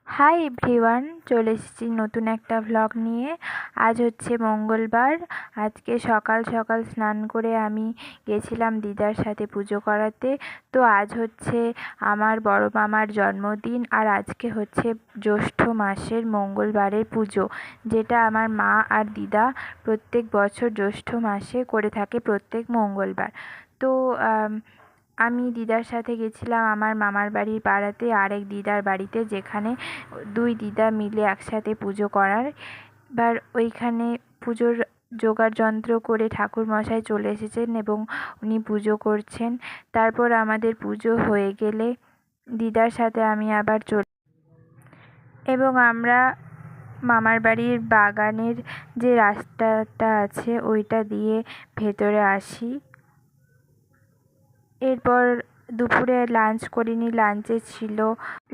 Hi everyone, চলে এসেছি নতুন একটা ভ্লগ নিয়ে। আজ হচ্ছে মঙ্গলবার। আজকে সকাল সকাল স্নান করে আমি গেছিলাম দিদার সাথে পুজো করাতে। তো আজ হচ্ছে আমার বড় মামার জন্মদিন, আর আজকে হচ্ছে জ্যৈষ্ঠ মাসের মঙ্গলবারের পুজো, যেটা আমার মা আর দিদা প্রত্যেক বছর জ্যৈষ্ঠ মাসে করে থাকে প্রত্যেক মঙ্গলবার। তো আমি দিদার সাথে গেছিলাম আমার মামার বাড়ির পাড়াতে আরেক দিদার বাড়িতে, যেখানে দুই দিদা মিলে একসাথে পুজো করার। এবার ওইখানে পুজোর জোগাড় যন্ত্র করে ঠাকুরমশাই চলে এসেছেন এবং উনি পুজো করছেন। তারপর আমাদের পুজো হয়ে গেলে দিদার সাথে আমি আবার এবং আমরা মামার বাড়ির বাগানের যে রাস্তাটা আছে ওইটা দিয়ে ভেতরে আসি। এরপর দুপুরে লাঞ্চ করিনি।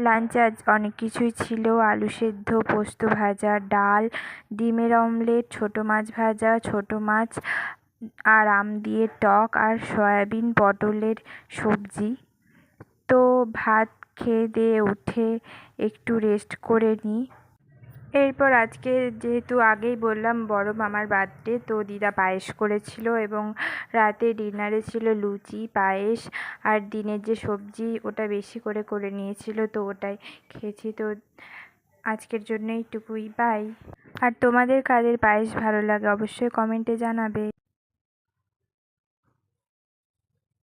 লাঞ্চে আজ অনেক কিছুই ছিল: আলু সেদ্ধ, পোস্ত ভাজা, ডাল, ডিমের অমলেট, ছোটো মাছ ভাজা, ছোটো মাছ আর আম দিয়ে টক, আর সয়াবিন পটলের সবজি। তো ভাত খেয়ে দিয়ে উঠে একটু রেস্ট করে নিই। এরপর আজকে, যেহেতু আগেই বললাম বড় মামার বার্থডে, তো দিদা পায়েস করেছিল এবং রাতে ডিনারে ছিল লুচি, পায়েস আর দিনের যে সবজি ওটা বেশি করে করে নিয়েছিল, তো ওটাই খেয়েছি। তো আজকের জন্য এইটুকুই, বাই। আর তোমাদের কাদের পায়েস ভালো লাগে অবশ্যই কমেন্টে জানাবে।